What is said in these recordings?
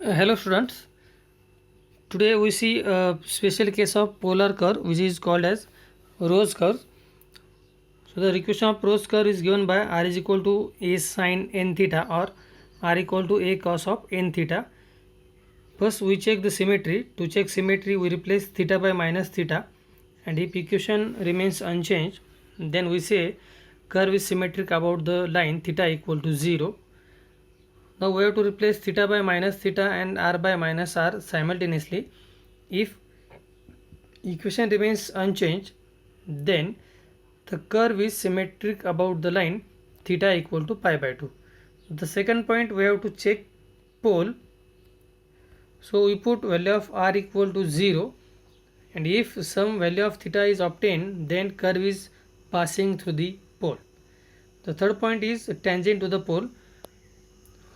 Hello students. Today we see a special case of polar curve which is called as rose curve. So the equation of rose curve is given by r is equal to a sine n theta or r equal to a cos of n theta. First we check the symmetry. To check symmetry we replace theta by minus theta, and if equation remains unchanged then we say curve is symmetric about the line theta equal to 0. Now we have to replace theta by minus theta and r by minus r simultaneously. If equation remains unchanged, then the curve is symmetric about the line theta equal to pi by 2. The second point, we have to check pole. So we put value of r equal to 0, and if some value of theta is obtained, then curve is passing through the pole. The third point is tangent to the pole.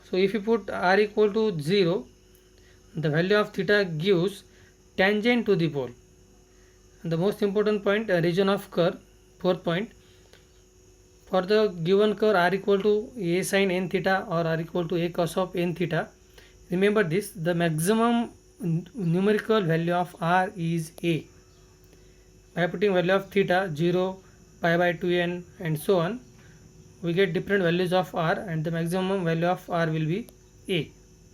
So if you put r equal to 0, the value of theta gives tangent to the pole. And the most important point, region of curve. Fourth point, for the given curve r equal to a sin n theta or r equal to a cos of n theta, remember this, the maximum numerical value of r is a. By putting value of theta 0, pi by 2n and so on, we get different values of r, and the maximum value of r will be a.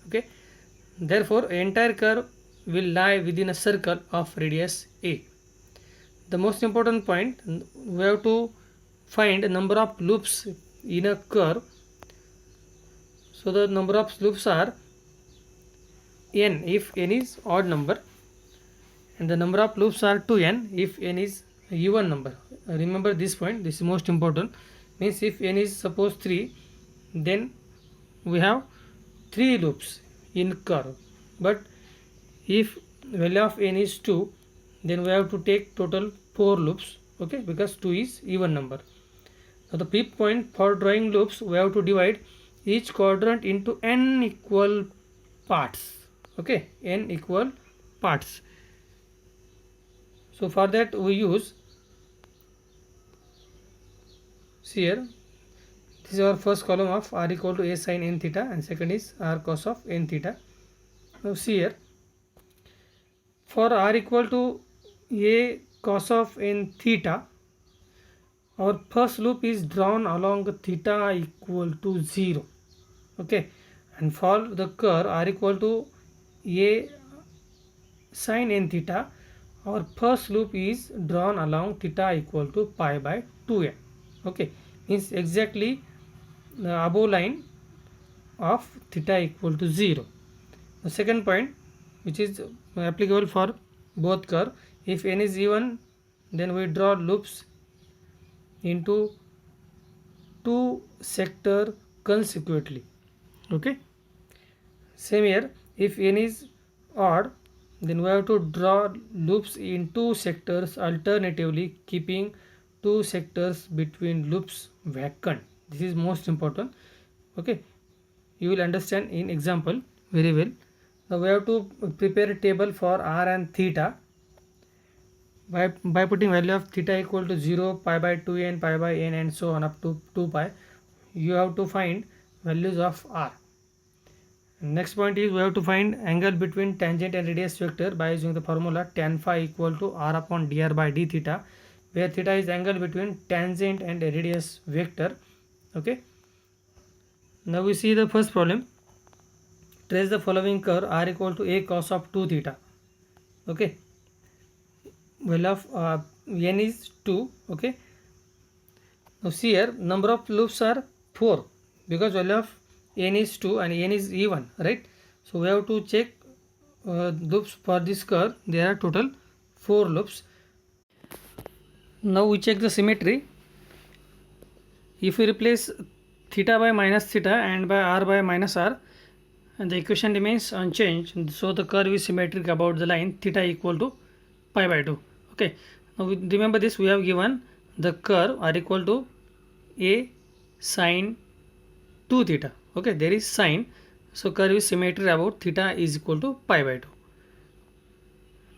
Okay, therefore entire curve will lie within a circle of radius a. The most important point, we have to find number of loops in a curve. So the number of loops are n if n is odd number, and the number of loops are 2n if n is even number. Remember this point, this is most important. Means if n is suppose 3, then we have 3 loops in curve, but if value of n is 2, then we have to take total 4 loops, okay, because 2 is even number. So the fifth point, for drawing loops we have to divide each quadrant into n equal parts, okay, n equal parts. So for that we use, see here, this is our first column of r equal to a sin n theta, and second is r cos of n theta. Now see here, for r equal to a cos of n theta, our first loop is drawn along theta equal to 0, okay, and for the curve r equal to a sin n theta, our first loop is drawn along theta equal to pi by 2n, okay, means exactly the above line of theta equal to 0. The second point, which is applicable for both curve, if n is even, then we draw loops into 2 sector consecutively, okay. Same here, if n is odd, then we have to draw loops in 2 sectors alternatively, keeping 2 sectors between loops vacant. This is most important, okay, you will understand in example very well. Now we have to prepare a table for r and theta. By putting value of theta equal to 0, pi by 2n, pi by n and so on up to 2 pi, you have to find values of r. Next point is, we have to find angle between tangent and radius vector by using the formula tan phi equal to r upon dr by d theta, where theta is angle between tangent and radius vector, okay. Now we see the first problem. Trace the following curve r equal to a cos of 2 theta, okay. Value of n is 2, okay. Now see here, number of loops are 4, because value of n is 2 and n is even, right. So we have to check loops for this curve. There are total 4 loops. Now we check the symmetry. If we replace theta by minus theta and by r by minus r, and the equation remains unchanged, so the curve is symmetric about the line theta equal to pi by 2, okay. Now remember this, we have given the curve r equal to a sin 2 theta, okay, there is sin, so curve is symmetric about theta is equal to pi by 2.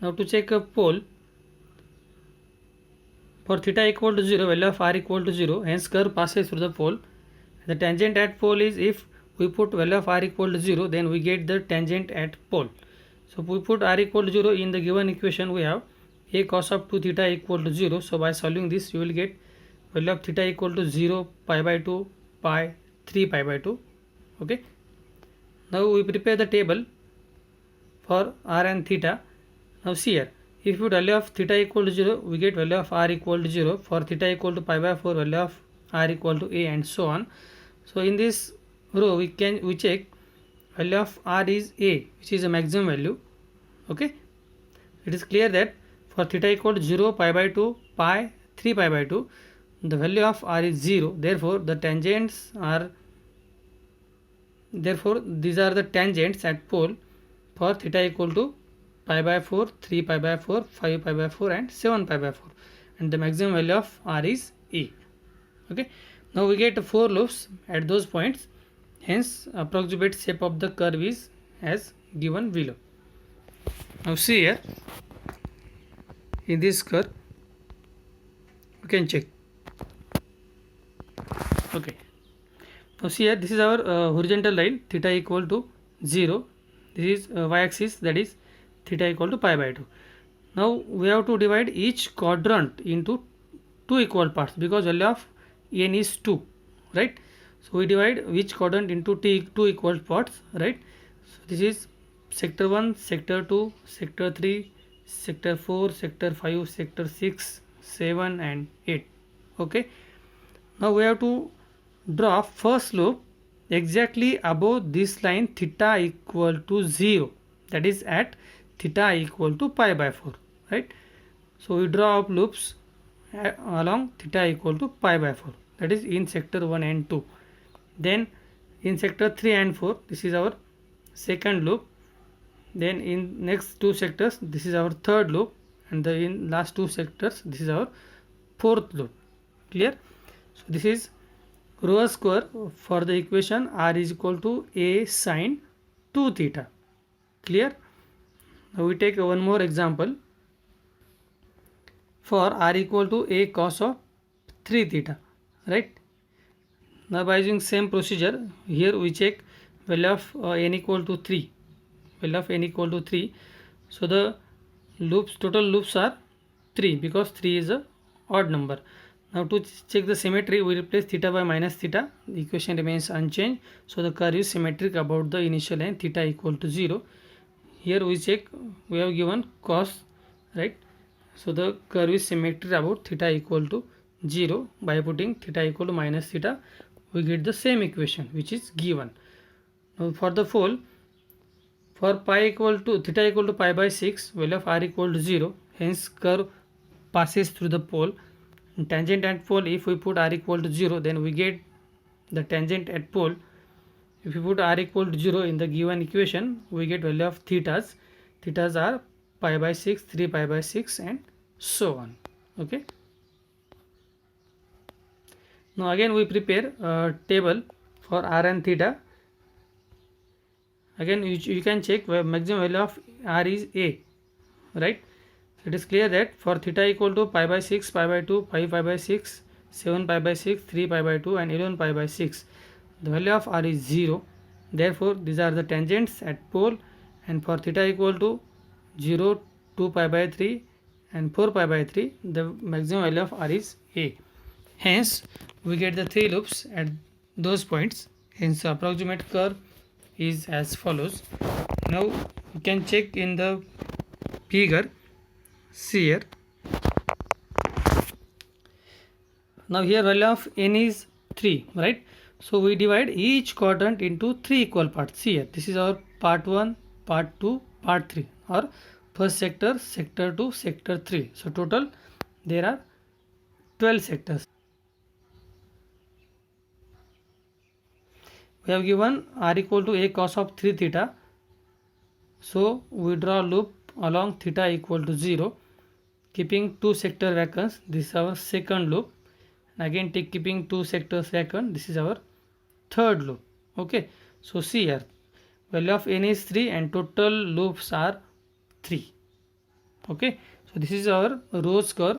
Now to check a pole, for theta equal to 0, value of r equal to 0, hence curve passes through the pole. The tangent at pole is if we put value of r equal to 0, then we get the tangent at pole. So we put r equal to 0 in the given equation. We have a cos of 2 theta equal to 0. So by solving this, you will get value of theta equal to 0, pi by 2, pi, 3 pi by 2. Okay. Now we prepare the table for r and theta. Now see here, if you put value of theta equal to 0, we get value of r equal to 0. For theta equal to pi by 4, value of r equal to a, and so on. So in this row we check value of r is a, which is a maximum value. Okay, it is clear that for theta equal to 0, pi by 2, pi, 3 pi by 2, the value of r is 0. Therefore these are the tangents at pole for theta equal to pi by 4, 3 pi by 4, 5 pi by 4, and 7 pi by 4, and the maximum value of r is a. Okay, now we get 4 loops at those points. Hence approximate shape of the curve is as given below. Now see here, in this curve you can check. Okay, now see here, this is our horizontal line, theta equal to 0. This is y-axis, that is theta equal to pi by 2. Now we have to divide each quadrant into 2 equal parts, because value of n is 2, right? So we divide each quadrant into 2 equal parts, right? So this is sector 1, sector 2, sector 3, sector 4, sector 5, sector 6, 7 and 8. Okay, now we have to draw first loop exactly above this line theta equal to 0, that is at theta equal to pi by 4, right? So we draw up loops along theta equal to pi by 4, that is in sector 1 and 2. Then in sector 3 and 4, this is our second loop. Then in next 2 sectors, this is our third loop, and in last 2 sectors, this is our fourth loop. Clear? So this is Rho square for the equation r is equal to a sine 2 theta. Clear? Now we take one more example for r equal to a cos of 3 theta, right? Now by using same procedure, here we check value of n equal to 3, value of n equal to 3. So the total loops are 3, because 3 is a odd number. Now to check the symmetry, we replace theta by minus theta. The equation remains unchanged, so the curve is symmetric about the initial line theta equal to 0. Here we check, we have given cos, right? So the curve is symmetric about theta equal to 0. By putting theta equal to minus theta, we get the same equation which is given. Now for the pole, for pi equal to theta equal to pi by 6, value of r equal to 0. Hence curve passes through the pole. And tangent at pole, if we put r equal to 0, then we get the tangent at pole. If we put r equal to 0 in the given equation, we get value of thetas. Thetas are pi by 6, 3 pi by 6 and so on. Okay. Now again we prepare a table for r and theta. Again you can check where maximum value of r is a, right? It is clear that for theta equal to pi by 6, pi by 2, 5 pi by 6, 7 pi by 6, 3 pi by 2 and 11 pi by 6, the value of r is 0. Therefore these are the tangents at pole, and for theta equal to 0, 2 pi by 3 and 4 pi by 3, the maximum value of r is a. Hence we get the 3 loops at those points. Hence the approximate curve is as follows. Now you can check in the figure. See here. Now here value of n is 3, right? So we divide each quadrant into 3 equal parts. See here, this is our part 1, part 2, part 3, or first sector, sector 2, sector 3. So total there are 12 sectors. We have given r equal to a cos of 3 theta. So we draw a loop along theta equal to 0, keeping 2 sector vacants. This is our second loop. And again keeping 2 sectors vacant. This is our third loop. Okay. So see here, value of n is 3 and total loops are 3. Okay. So this is our Rho curve